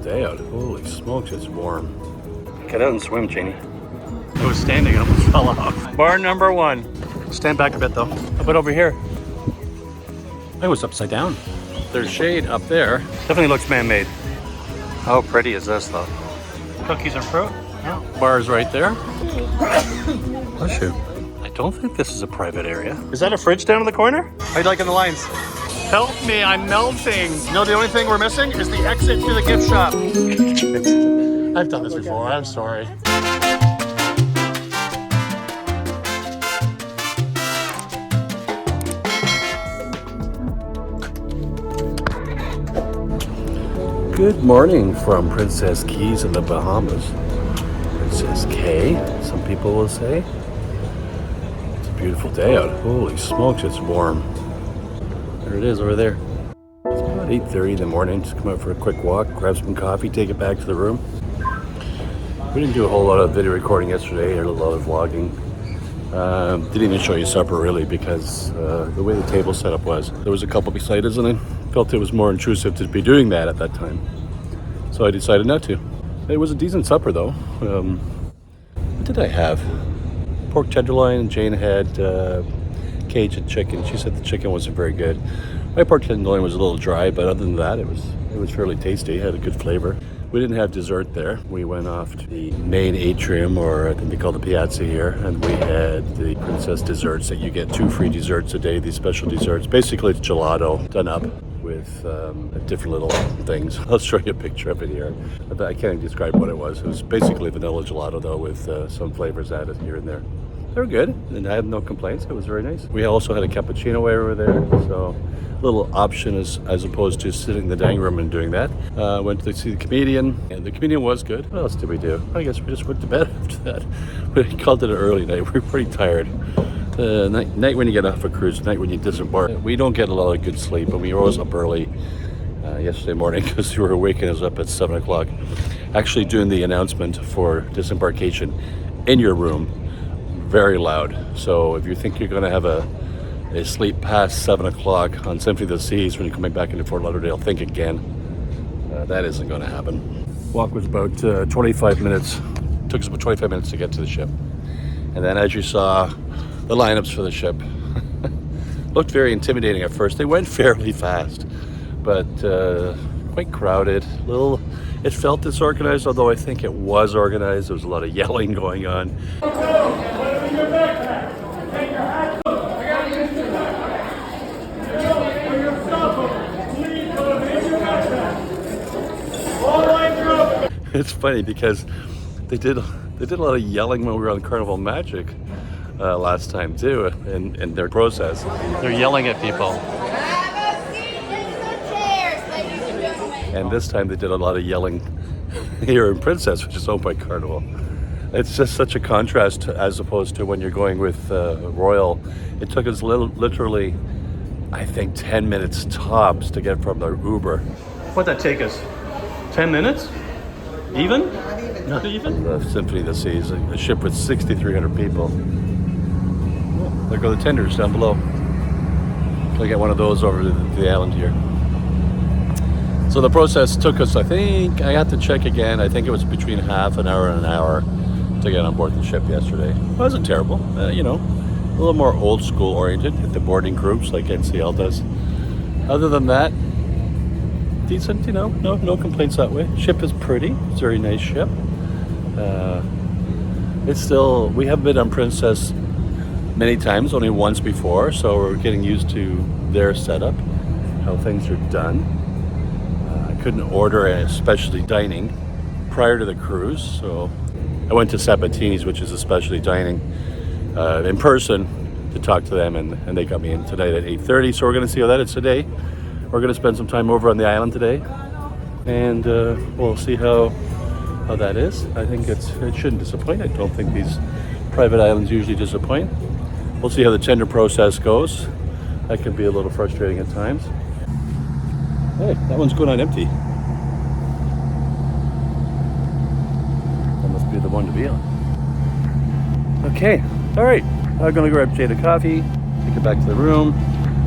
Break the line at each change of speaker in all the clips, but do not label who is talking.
day out. Holy smokes, it's warm.
Get out and swim, Janie. I was standing, I almost fell off. Bar number 1. Stand back a bit though. How about over here?
I was upside down. There's shade up there.
Definitely looks man-made. How pretty is this though? Cookies and fruit.
Yeah. Bar's right there.
Bless you. I don't think this is a private area. Is that a fridge down in the corner? How you liking the lines? Help me, I'm melting. You know, the only thing we're missing is the exit to the gift shop.
I've done this before, I'm sorry. Good morning from Princess Cays in the Bahamas. Princess Cay, some people will say. It's a beautiful day out. Holy smokes, it's warm. There it is over there. It's about 8:30 in the morning. Just come out for a quick walk, grab some coffee, take it back to the room. We didn't do a whole lot of video recording yesterday, or a lot of vlogging. Didn't even show you supper really because the way the table setup was. There was a couple beside us and I felt it was more intrusive to be doing that at that time. So I decided not to. It was a decent supper though. What did I have? Pork tenderloin, and Jane had Cajun chicken. She said the chicken wasn't very good. My pork tenderloin was a little dry, but other than that, it was fairly tasty. It had a good flavor. We didn't have dessert there. We went off to the main atrium, or I think they call the piazza here, and we had the princess desserts that you get 2 free desserts a day, these special desserts. Basically, it's gelato done up with different little things. I'll show you a picture of it here. I can't describe what it was. It was basically vanilla gelato though, with some flavors added here and there. They were good, and I had no complaints. It was very nice. We also had a cappuccino while we were there, so a little option as opposed to sitting in the dining room and doing that. Went to see the comedian, and the comedian was good. What else did we do? I guess we just went to bed after that. We called it an early night. We were pretty tired. Night when you get off a cruise, night when you disembark. We don't get a lot of good sleep, and we rose up early yesterday morning because you were waking us up at 7 o'clock. Actually doing the announcement for disembarkation in your room, very loud. So if you think you're going to have a sleep past 7 o'clock on Symphony of the Seas when you're coming back into Fort Lauderdale, think again. That isn't going to happen. Walk was about 25 minutes. Took us about 25 minutes to get to the ship. And then as you saw, the lineups for the ship looked very intimidating at first. They went fairly fast, but quite crowded. It felt disorganized, although I think it was organized. There was a lot of yelling going on. It's funny because they did a lot of yelling when we were on Carnival Magic last time too, in their process. They're yelling at people. And this time they did a lot of yelling here in Princess, which is owned by Carnival. It's just such a contrast as opposed to when you're going with Royal. It took us literally, I think, 10 minutes tops to get from the Uber.
What'd that take us? 10 minutes? Even?
Not even.
Not even?
The Symphony of the Seas, a ship with 6,300 people. Oh, there go the tenders down below. Gonna get one of those over to the island here. So the process took us, I had to check again, I think it was between half an hour and an hour to get on board the ship yesterday. It wasn't terrible, a little more old school oriented at the boarding groups like NCL does. Other than that, decent, no complaints that way. Ship is pretty, it's a very nice ship. We haven't been on Princess many times, only once before, so we're getting used to their setup, how things are done. I couldn't order a specialty dining prior to the cruise, so I went to SABATINI'S, which is a specialty dining, in person to talk to them, and they got me in tonight at 8:30, so we're going to see how that is today. We're going to spend some time over on the island today, and we'll see how that is. I think it shouldn't disappoint. I don't think these private islands usually disappoint. We'll see how the tender process goes. That can be a little frustrating at times. Hey, that one's going on empty. That must be the one to be on. Okay, all right. I'm going to grab Jade a coffee, take it back to the room.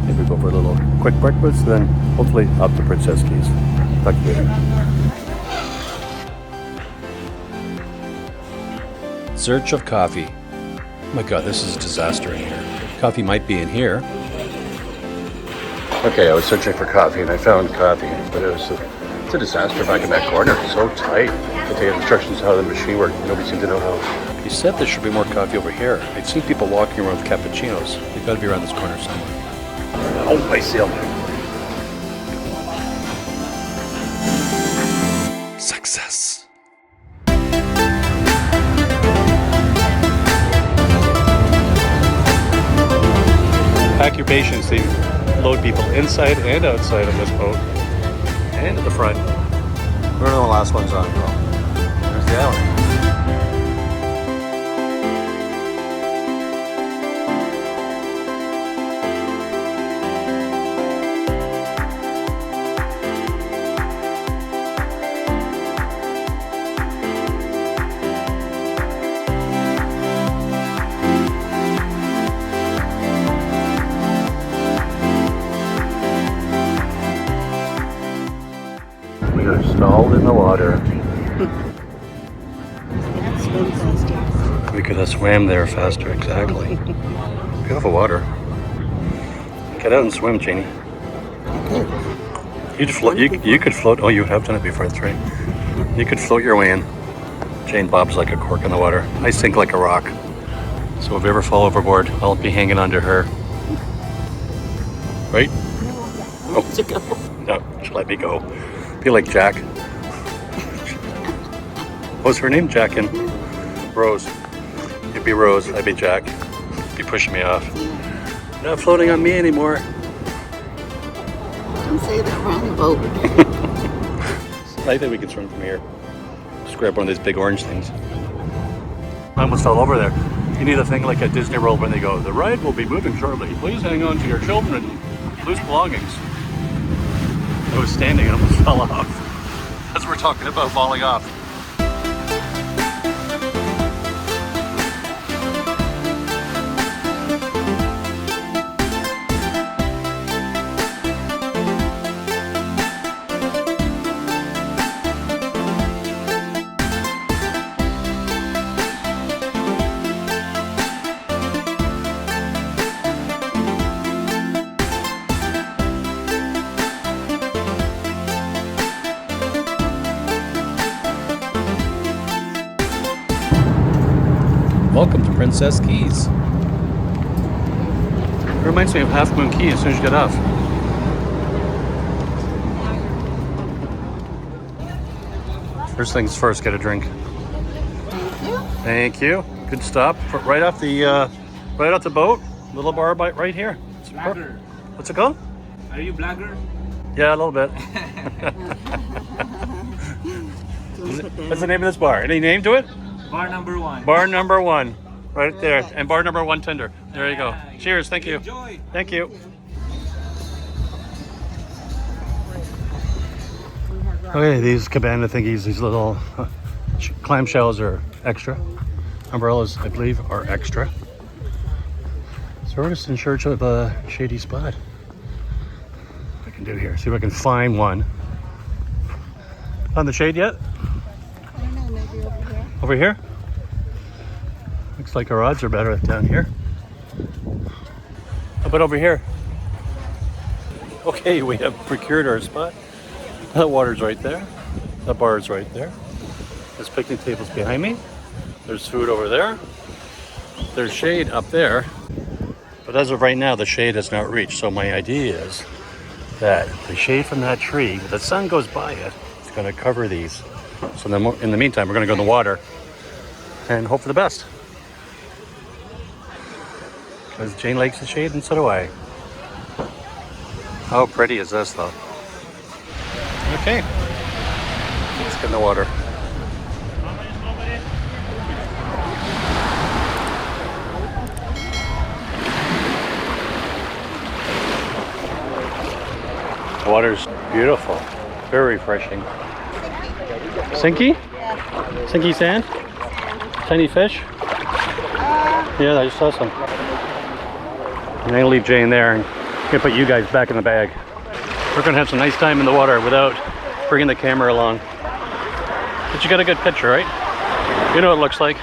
Maybe go for a little quick breakfast, then hopefully up to Princess Cays. Talk to you later. search of coffee. Oh my god, this is a disaster in here. Coffee might be in here. Okay, I was searching for coffee and I found coffee, but it's a disaster back in that corner. It's so tight. I take instructions how the machine works. Nobody seemed to know how. He said there should be more coffee over here. I'd seen people walking around with cappuccinos. They've got to be around this corner somewhere. Oh, I see them. Success. Pack your patience. They load people inside and outside of this boat. And at the front. Where are the last ones on? Oh, there's the alley. We are stalled in the water. We could have swam there faster, exactly. Beautiful water. Get out and swim, Janie. You'd float. You could float. Oh, you have done it before, that's right. You could float your way in. Jane bobs like a cork in the water. I sink like a rock. So if you ever fall overboard, I'll be hanging onto her. Right? Oh, no, just let me go. Be like Jack. What was her name? Jack and Rose. You'd be Rose, I'd be Jack. You'd be pushing me off. You're not floating on me anymore.
Don't say that, we're on the boat.
I think we can swim from here. Just grab one of these big orange things. I almost fell over there. You need a thing like at Disney World when they go, the ride will be moving shortly. Please hang on to your children and loose belongings. I was standing and almost fell off. As we're talking about falling off. Welcome to Princess Cays. It reminds me of Half Moon Cay as soon as you get off. First things first, get a drink.
Thank you.
Thank you. Good stop. Right off the boat. Little bar bite right here.
Blagger.
What's it called?
Are you blagger?
Yeah, a little bit. What's the name of this bar? Any name to it?
Bar number one.
Bar number one. Right there. And bar number one tender. There you go. Cheers. Thank you.
Enjoy.
Thank you. Okay, these Cabana thingies, these little clamshells are extra. Umbrellas, I believe, are extra. So we're just in search of a shady spot. What I can do here. See if I can find one. Found the shade yet?
I don't know, maybe over here.
Over here? Looks like our odds are better down here. How about over here? Okay, we have procured our spot. That water's right there. That bar is right there. There's picnic tables behind me. There's food over there. There's shade up there. But as of right now, the shade has not reached. So my idea is that the shade from that tree, the sun goes by it, it's going to cover these. So then in the meantime, we're going to go in the water and hope for the best. Because Jane likes the shade and so do I. How pretty is this though? Okay, let's get in the water. The water's beautiful, very refreshing. Sinky?
Yeah.
Sinky sand? Tiny fish? Yeah, I just saw some. I'm gonna leave Jane there and I'm gonna put you guys back in the bag. We're gonna have some nice time in the water without bringing the camera along. But you got a good picture, right? You know what it looks like.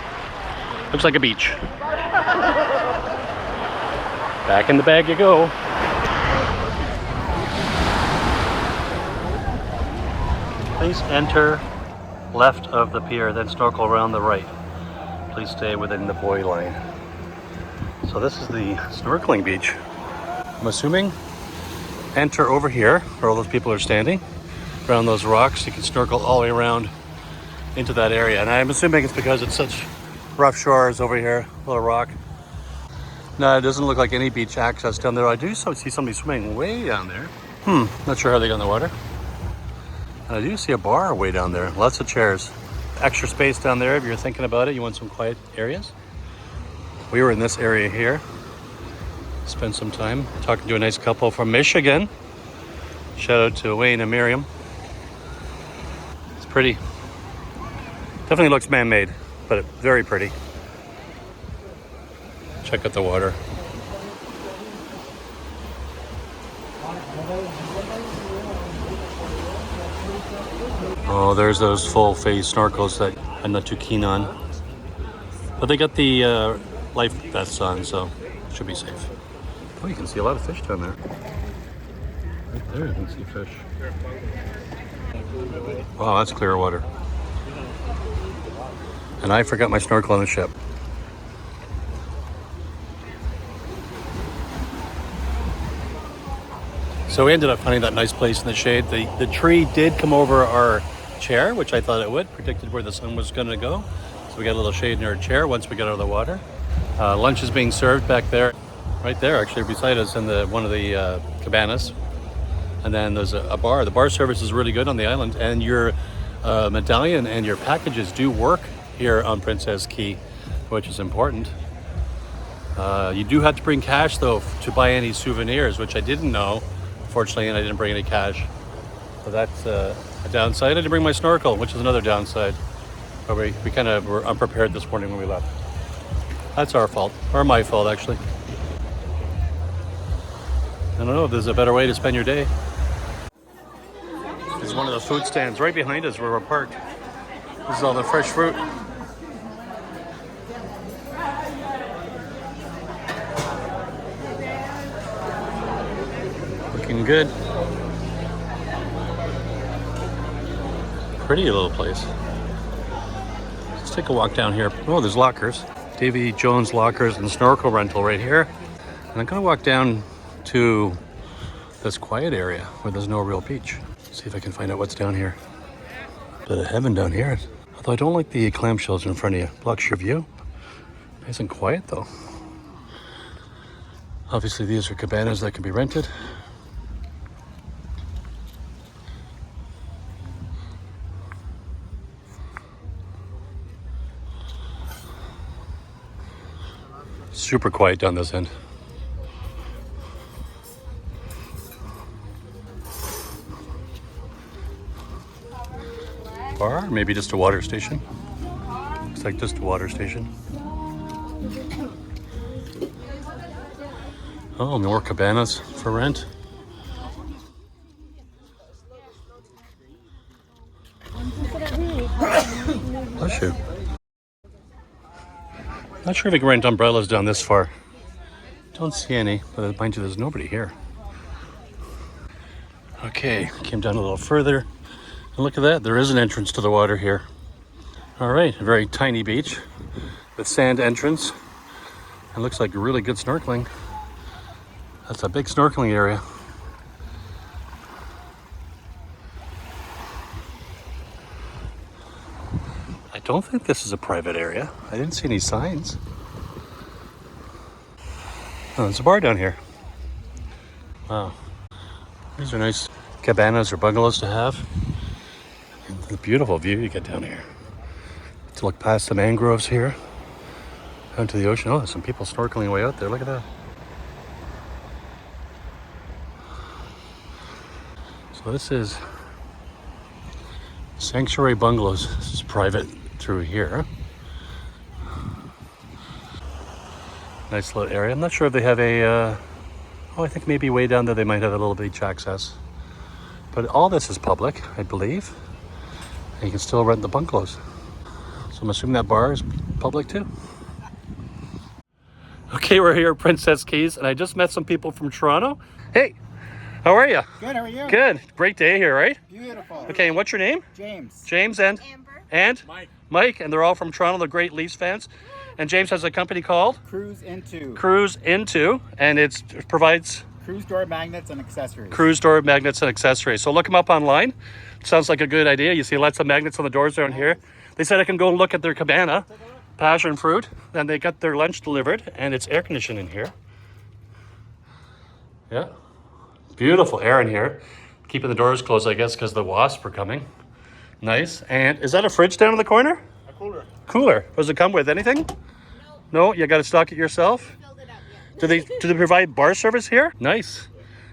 Looks like a beach. Back in the bag you go. Please enter left of the pier, then snorkel around the right. Please stay within the buoy line. So this is the snorkeling beach. I'm assuming enter over here where all those people are standing around those rocks. You can snorkel all the way around into that area. And I'm assuming it's because it's such rough shores over here, little rock. No, it doesn't look like any beach access down there. I do see somebody swimming way down there. Not sure how they got in the water. And I do see a bar way down there. Lots of chairs. Extra space down there if you're thinking about it. You want some quiet areas. We were in this area here. Spent some time talking to a nice couple from Michigan. Shout out to Wayne and Miriam. It's pretty. Definitely looks man-made, but very pretty. Check out the water. Oh, there's those full-face snorkels that I'm not too keen on. But they got the life vests on, so it should be safe. Oh, you can see a lot of fish down there. Right there, you can see fish. Wow, that's clear water. And I forgot my snorkel on the ship. So we ended up finding that nice place in the shade. The tree did come over our chair, which I thought it would, predicted where the sun was going to go. So we got a little shade in our chair once we got out of the water. Lunch is being served back there, right there actually beside us in one of the cabanas. And then there's a bar. The bar service is really good on the island, and your medallion and your packages do work here on Princess Cays, which is important. You do have to bring cash though to buy any souvenirs, which I didn't know, fortunately, and I didn't bring any cash. So that's a downside. I didn't bring my snorkel, which is another downside. But we kind of were unprepared this morning when we left. That's our fault, or my fault actually. I don't know if there's a better way to spend your day. There's one of the food stands right behind us where we're parked. This is all the fresh fruit. Looking good. Pretty little place. Let's take a walk down here. Oh, there's lockers. Davy Jones lockers and snorkel rental right here. And I'm gonna walk down to this quiet area where there's no real beach. See if I can find out what's down here. Bit of heaven down here. Although I don't like the clamshells in front of you. Blocks your view. Nice and quiet though. Obviously these are cabanas that can be rented. Super quiet down this end. Bar, maybe just a water station. Looks like just a water station. Oh, more cabanas for rent. Bless you. Not sure if we can rent umbrellas down this far. Don't see any, but mind you, there's nobody here. Okay, came down a little further. And look at that, there is an entrance to the water here. All right, a very tiny beach with sand entrance. It looks like really good snorkeling. That's a big snorkeling area. I don't think this is a private area. I didn't see any signs. Oh, there's a bar down here. Wow. These are nice cabanas or bungalows to have. And the beautiful view you get down here. To look past the mangroves here. Down to the ocean. Oh, there's some people snorkeling way out there. Look at that. So this is Sanctuary Bungalows. This is private through here. Nice little area. I'm not sure if they have a, I think maybe way down there they might have a little beach access. But all this is public, I believe. And you can still rent the bungalows. So I'm assuming that bar is public too. Okay, we're here at Princess Cays, and I just met some people from Toronto. Hey, how are you?
Good, how are you?
Good. Great day here, right?
Beautiful.
Okay, and what's your name?
James.
James and?
Amber.
And? Mike, and they're all from Toronto, the great Leafs fans. And James has a company called?
Cruise Into.
Cruise Into, and it provides?
Cruise door magnets and accessories.
Cruise door magnets and accessories. So look them up online. Sounds like a good idea. You see lots of magnets on the doors down here. They said I can go and look at their Cabana, passion fruit. Then they got their lunch delivered, and it's air conditioned in here. Yeah, beautiful air in here. Keeping the doors closed, I guess, because the wasps are coming. Nice. And is that a fridge down in the corner?
A cooler.
Cooler. Does it come with anything? No, you got to stock it yourself.
Filled it up, yeah.
Do they provide bar service here? Nice.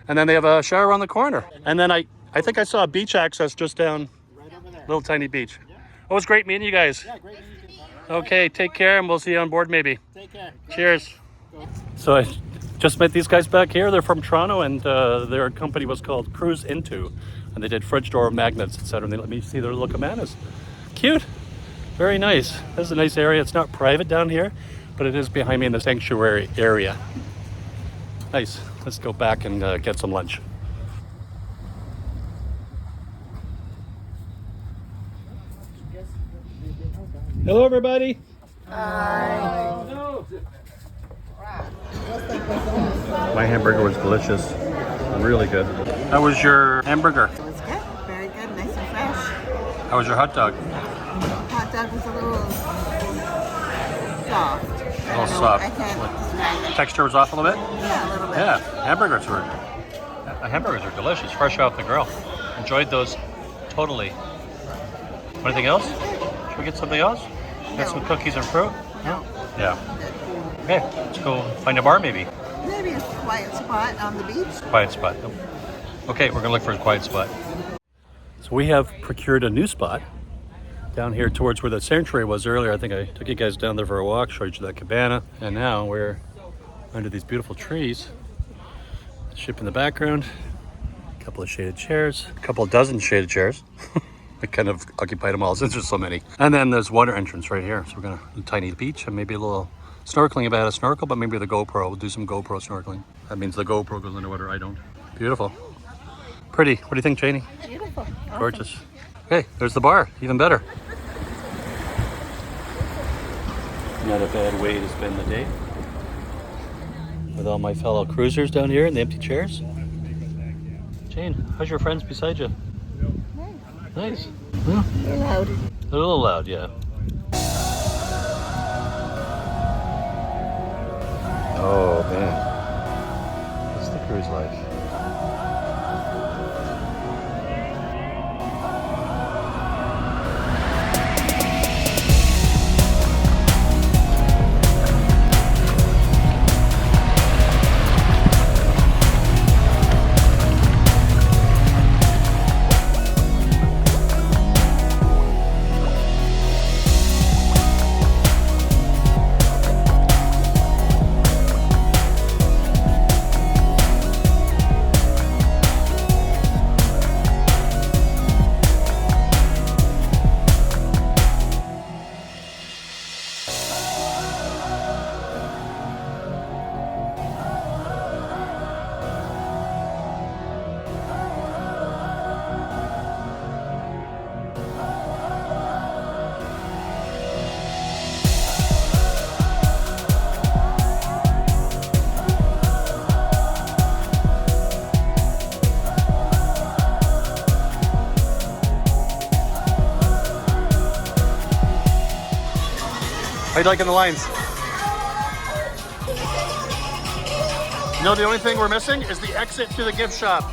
And then they have a shower on the corner. And then I think I saw a beach access just down,
Right over there.
little tiny beach. Oh, it's great meeting you guys.
Yeah, great meeting you.
Okay, take care, and we'll see you on board maybe.
Take care.
Cheers. So I just met these guys back here. They're from Toronto, and their company was called Cruise Into, and they did fridge door magnets, etc. And they let me see their little cabanas. Cute. Very nice. This is a nice area. It's not private down here, but it is behind me in the sanctuary area. Nice. Let's go back and get some lunch. Hello, everybody. My hamburger was delicious. Really good. How was your hamburger?
It was good. Very good. Nice and fresh.
How was your hot dog?
Hot dog was a little soft. I don't know.
soft.
I can't describe it.
Texture was off a little bit?
Yeah, a little bit.
Yeah, hamburgers are delicious, fresh off the grill. Enjoyed those totally. Anything else? Should we get something else? Get some cookies and fruit?
No.
Yeah. Okay, let's go find a bar maybe.
Maybe a quiet spot on the beach.
Quiet spot. Okay, we're gonna look for a quiet spot. So we have procured a new spot down here towards where the sanctuary was earlier. I think I took you guys down there for a walk, showed you that cabana, and now we're under these beautiful trees. Ship in the background, a couple of shaded chairs, a couple of dozen shaded chairs. I kind of occupied them all since there's so many. And then there's water entrance right here. So we're gonna do a tiny beach and maybe a little snorkeling if I had a snorkel, but maybe the GoPro, we'll do some GoPro snorkeling. That means the GoPro goes underwater, I don't. Beautiful. Pretty. What do you think, Janie?
Beautiful. Awesome.
Gorgeous. Okay, there's the bar, even better. Not a bad way to spend the day. With all my fellow cruisers down here in the empty chairs. Jane, how's your friends beside you? Nice. Yeah.
They're loud.
They're a little loud, yeah. Oh man, what's the cruise like? How you liking the lines? You know, the only thing we're missing is the exit to the gift shop.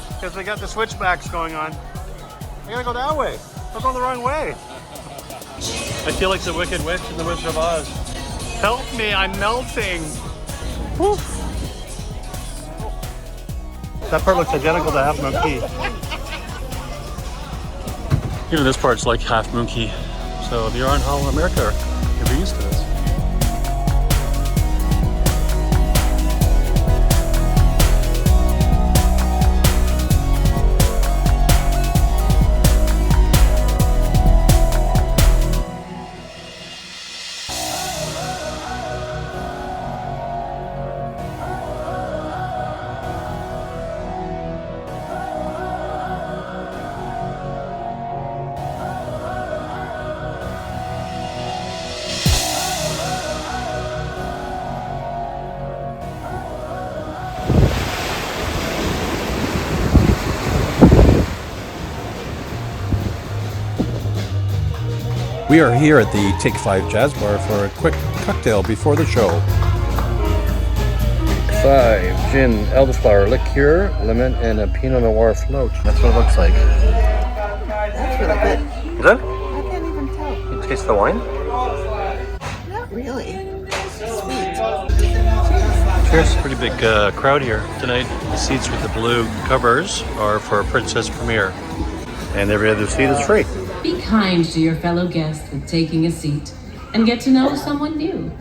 Because we got the switchbacks going on. I gotta go that way. I'm going the wrong way. I feel like the Wicked Witch in the Wizard of Oz. Help me, I'm melting. Woo. That part looks identical to Half Moon Key. Even this part's like Half Moon Key. So if you're on Holland America, you'll be used to this.
We are here at the Take 5 Jazz Bar for a quick cocktail before the show. 5 gin, elderflower liqueur, lemon, and a Pinot Noir float. That's what it looks like.
That's really good.
Is it?
I can't even tell.
You taste the wine?
Not really. Sweet.
Cheers. Pretty big crowd here tonight. The seats with the blue covers are for Princess Premier, and every other seat is free.
Be kind to your fellow guests with taking a seat and get to know someone new.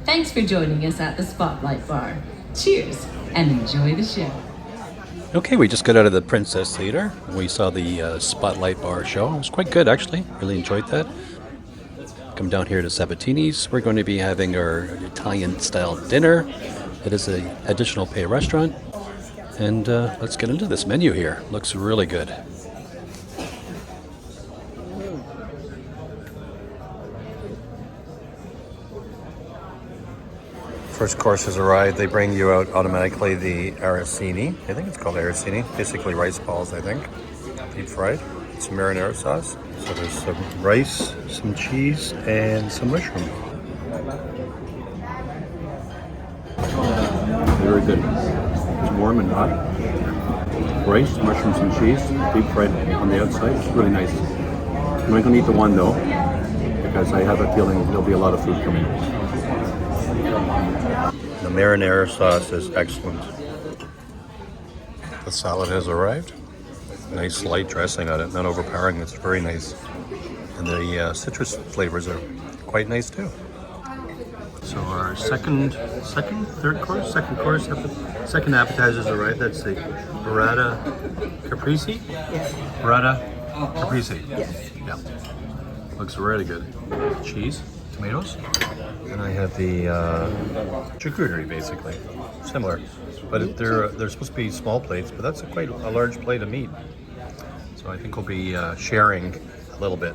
Thanks for joining us at the Spotlight Bar. Cheers and enjoy the show.
Okay, we just got out of the Princess Theater. We saw the Spotlight Bar show. It was quite good, actually. Really enjoyed that. Come down here to Sabatini's. We're going to be having our Italian-style dinner. It is an additional pay restaurant. And let's get into this menu here. Looks really good. First course has arrived. They bring you out automatically the arancini. I think it's called arancini. Basically rice balls, I think. Deep fried. Some marinara sauce. So there's some rice, some cheese, and some mushroom. Very good. It's warm and hot. Rice, mushrooms, and cheese. Deep fried on the outside. It's really nice. I'm not going to eat the one though, because I have a feeling there'll be a lot of food coming. The marinara sauce is excellent. The salad has arrived. Nice light dressing on it, not overpowering. It's very nice. And the citrus flavors are quite nice too. So our second appetizers arrived. That's the burrata caprese.
Yes.
Burrata caprese.
Yes.
Yeah. Looks really good. Cheese, tomatoes. And I have the charcuterie, basically, similar, but they're supposed to be small plates. But that's quite a large plate of meat, so I think we'll be sharing a little bit.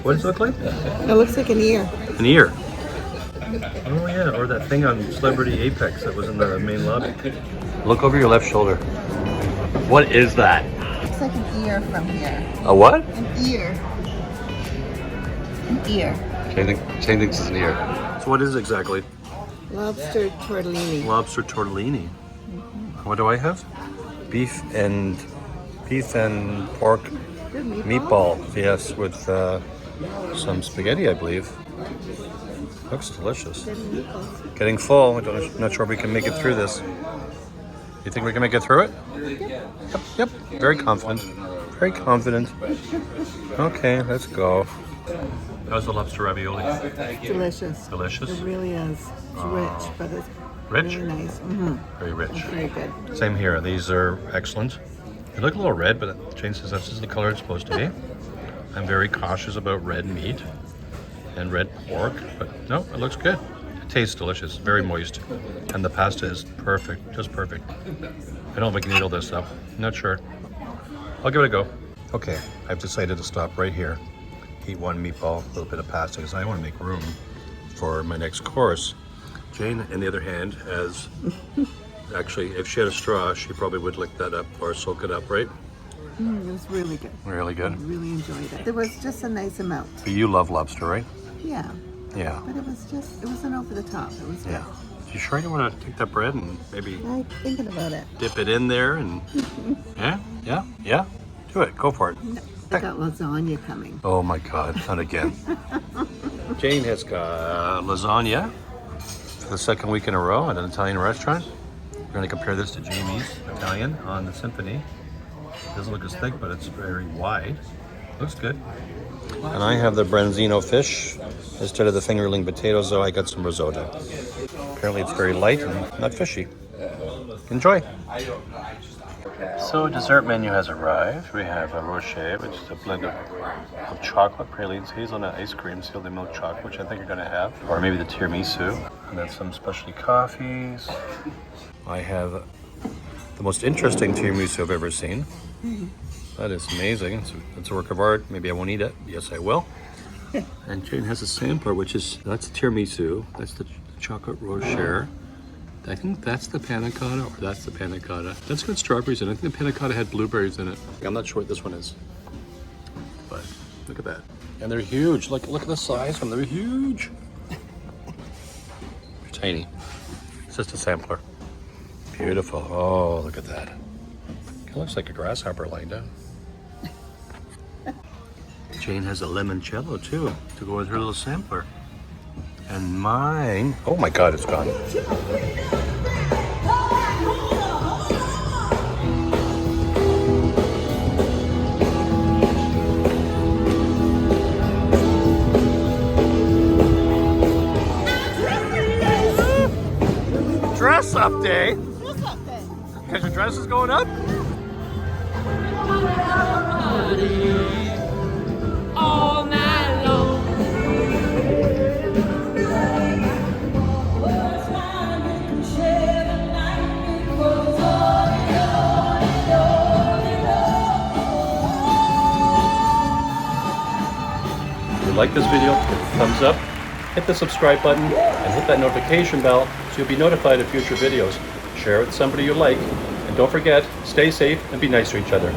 What does it look like?
It looks like an ear.
An ear. Oh yeah, or that thing on Celebrity Apex that was in the main lobby. Look over your left shoulder. What is that?
Looks like an ear from here.
A what?
An ear. An ear.
Shane thinks it's an ear. So what is it exactly?
Lobster tortellini.
Lobster tortellini. What do I have? Beef and pork
Good
meatball. Yes, with some spaghetti, I believe. Looks delicious. Getting full. Not sure if we can make it through this. You think we can make it through it? Yep. Very confident. Very confident. Okay, let's go. How's the lobster ravioli?
Delicious.
Delicious?
It really is. It's rich, but it's
Rich?
really nice. Mm-hmm.
Very rich.
It's very good.
Same here. These are excellent. They look a little red, but Jane says this is the color it's supposed to be. I'm very cautious about red meat and red pork, but no, it looks good. It tastes delicious, very moist. And the pasta is perfect, just perfect. I don't know if I can eat all this stuff. Not sure. I'll give it a go. Okay, I've decided to stop right here. Eat one meatball, a little bit of pasta, because I want to make room for my next course. Jane, on the other hand, has actually, if she had a straw, she probably would lick that up or soak it up, right?
It was really good.
Really
I
good.
really enjoyed it. There was just a nice amount.
But you love lobster, right?
Yeah.
Yeah.
But it wasn't over the top. It was
Yeah. You sure you want to take that bread and maybe
good. I'm thinking about it.
dip it in there and yeah? Do it. Go for it.
I got lasagna coming.
Oh my God, not again. Jane has got lasagna for the second week in a row at an Italian restaurant. We're going to compare this to Jamie's Italian on the Symphony. It doesn't look as thick, but it's very wide. Looks good. And I have the branzino fish. Instead of the fingerling potatoes, though, I got some risotto. Apparently it's very light and not fishy. Enjoy. So dessert menu has arrived. We have a rocher, which is a blend of chocolate, pralines, hazelnut ice cream, sealed in milk chocolate, which I think you're going to have. Or maybe the tiramisu. And then some specialty coffees. I have the most interesting tiramisu I've ever seen. That is amazing. It's a work of art. Maybe I won't eat it. Yes, I will. And Jane has a sampler, that's the tiramisu. That's the chocolate rocher. I think that's the panna cotta, or that's the panna cotta. That's got strawberries in it. I think the panna cotta had blueberries in it. I'm not sure what this one is. But look at that.
And they're huge. Look at the size of them. They're huge. They're tiny. It's just a sampler. Beautiful. Oh, look at that. It looks like a grasshopper lying down. Jane has a limoncello too to go with her little sampler. And mine, oh my God, it's gone. Dress up day? Because your dress is going up?
All night long.
If you like this video, give it a thumbs up, hit the subscribe button, and hit that notification bell so you'll be notified of future videos. Share it with somebody you like, and don't forget, stay safe and be nice to each other.